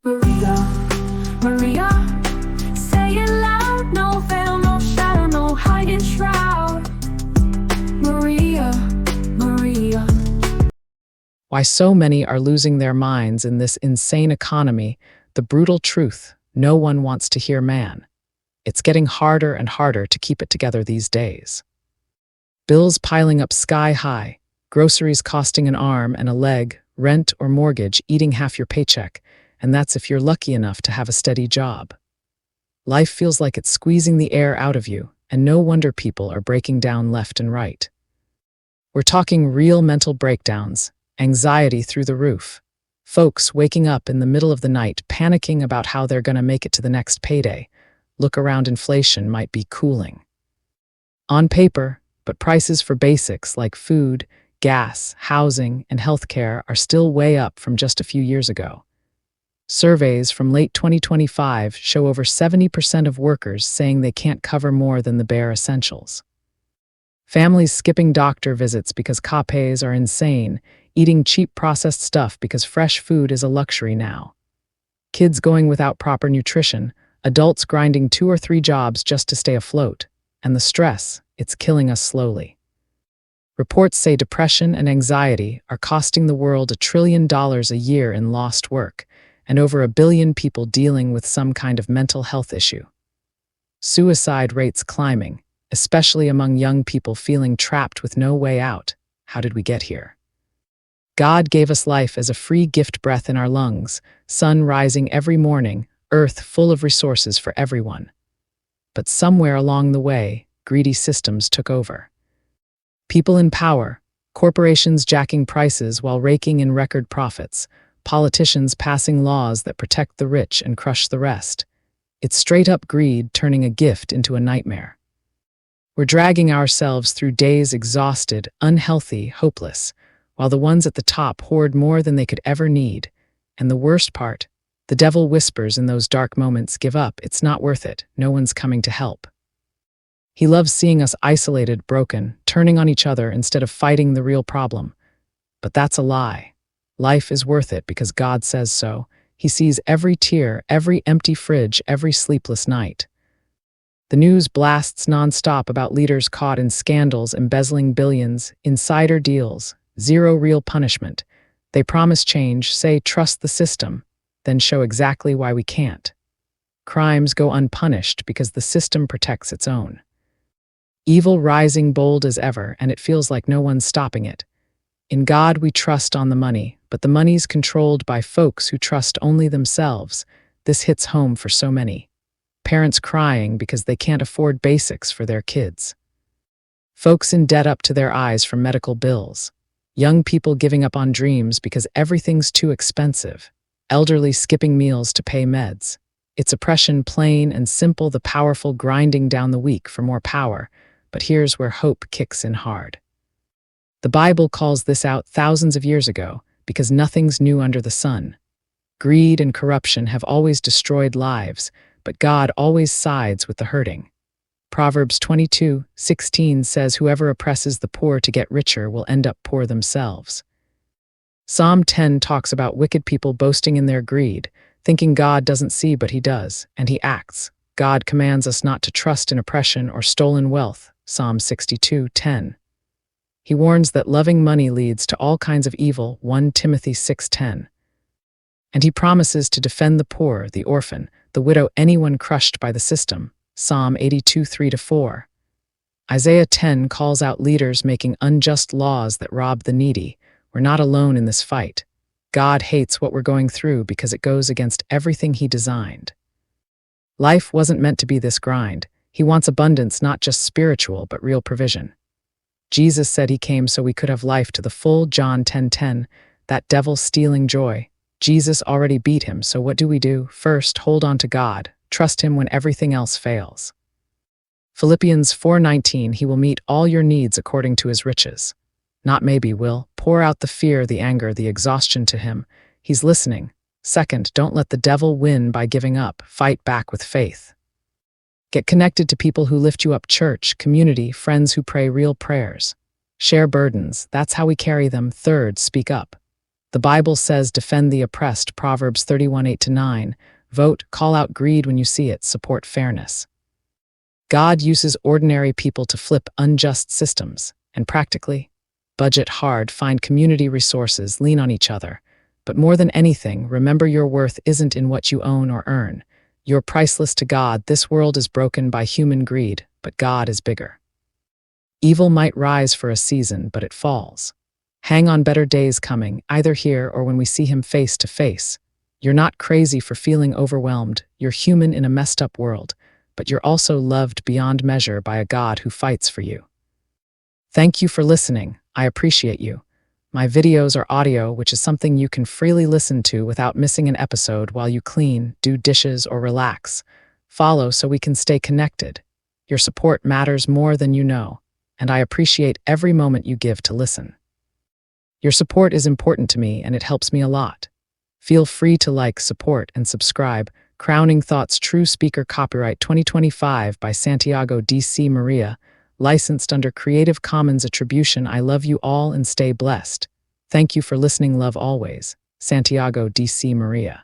Maria, Maria, say it loud, no veil, no shadow, no hiding shroud. Maria, Maria. Why so many are losing their minds in this insane economy, the brutal truth, no one wants to hear man. It's getting harder and harder to keep it together these days. Bills piling up sky high, groceries costing an arm and a leg, rent or mortgage eating half your paycheck, and that's if you're lucky enough to have a steady job. Life feels like it's squeezing the air out of you, and no wonder people are breaking down left and right. We're talking real mental breakdowns, anxiety through the roof, folks waking up in the middle of the night panicking about how they're going to make it to the next payday. Look around, inflation might be cooling. On paper, but prices for basics like food, gas, housing, and healthcare are still way up from just a few years ago. Surveys from late 2025 show over 70% of workers saying they can't cover more than the bare essentials. Families skipping doctor visits because copays are insane, eating cheap processed stuff because fresh food is a luxury now. Kids going without proper nutrition, adults grinding 2 or 3 jobs just to stay afloat, and the stress, it's killing us slowly. Reports say depression and anxiety are costing the world $1 trillion a year in lost work, and over 1 billion people dealing with some kind of mental health issue. Suicide rates climbing, especially among young people feeling trapped with no way out. How did we get here? God gave us life as a free gift, breath in our lungs, sun rising every morning, earth full of resources for everyone. But somewhere along the way, greedy systems took over. People in power, corporations jacking prices while raking in record profits, politicians passing laws that protect the rich and crush the rest. It's straight-up greed turning a gift into a nightmare. We're dragging ourselves through days exhausted, unhealthy, hopeless, while the ones at the top hoard more than they could ever need. And the worst part, the devil whispers in those dark moments, give up, it's not worth it, no one's coming to help. He loves seeing us isolated, broken, turning on each other instead of fighting the real problem. But that's a lie. Life is worth it because God says so. He sees every tear, every empty fridge, every sleepless night. The news blasts nonstop about leaders caught in scandals, embezzling billions, insider deals, zero real punishment. They promise change, say trust the system, then show exactly why we can't. Crimes go unpunished because the system protects its own. Evil rising bold as ever, and it feels like no one's stopping it. In God we trust on the money, but the money's controlled by folks who trust only themselves. This hits home for so many. Parents crying because they can't afford basics for their kids. Folks in debt up to their eyes from medical bills. Young people giving up on dreams because everything's too expensive. Elderly skipping meals to pay meds. It's oppression, plain and simple, the powerful grinding down the weak for more power. But here's where hope kicks in hard. The Bible calls this out thousands of years ago because nothing's new under the sun. Greed and corruption have always destroyed lives, but God always sides with the hurting. Proverbs 22:16 says whoever oppresses the poor to get richer will end up poor themselves. Psalm 10 talks about wicked people boasting in their greed, thinking God doesn't see, but he does, and he acts. God commands us not to trust in oppression or stolen wealth, Psalm 62:10. He warns that loving money leads to all kinds of evil, 1 Timothy 6:10. And he promises to defend the poor, the orphan, the widow, anyone crushed by the system, Psalm 82:3-4. Isaiah 10 calls out leaders making unjust laws that rob the needy. We're not alone in this fight. God hates what we're going through because it goes against everything he designed. Life wasn't meant to be this grind. He wants abundance, not just spiritual, but real provision. Jesus said he came so we could have life to the full, John 10:10. That devil stealing joy. Jesus already beat him, so what do? First, hold on to God. Trust him when everything else fails. Philippians 4:19, he will meet all your needs according to his riches. Not maybe will. Pour out the fear, the anger, the exhaustion to him. He's listening. Second, don't let the devil win by giving up. Fight back with faith. Get connected to people who lift you up, church, community, friends who pray real prayers. Share burdens. That's how we carry them. Third, speak up. The Bible says defend the oppressed, Proverbs 31:8-9. Vote, call out greed when you see it, support fairness. God uses ordinary people to flip unjust systems, and practically, budget hard, find community resources, lean on each other. But more than anything, remember your worth isn't in what you own or earn. You're priceless to God. This world is broken by human greed, but God is bigger. Evil might rise for a season, but it falls. Hang on, better days coming, either here or when we see him face to face. You're not crazy for feeling overwhelmed. You're human in a messed up world, but you're also loved beyond measure by a God who fights for you. Thank you for listening. I appreciate you. My videos are audio, which is something you can freely listen to without missing an episode while you clean, do dishes, or relax. Follow so we can stay connected. Your support matters more than you know, and I appreciate every moment you give to listen. Your support is important to me, and it helps me a lot. Feel free to like, support, and subscribe. Crowning Thoughts, True Speaker, copyright 2025 by Santiago D.C. Maria, licensed under Creative Commons Attribution. I love you all and stay blessed. Thank you for listening. Love always. Santiago D.C. Maria.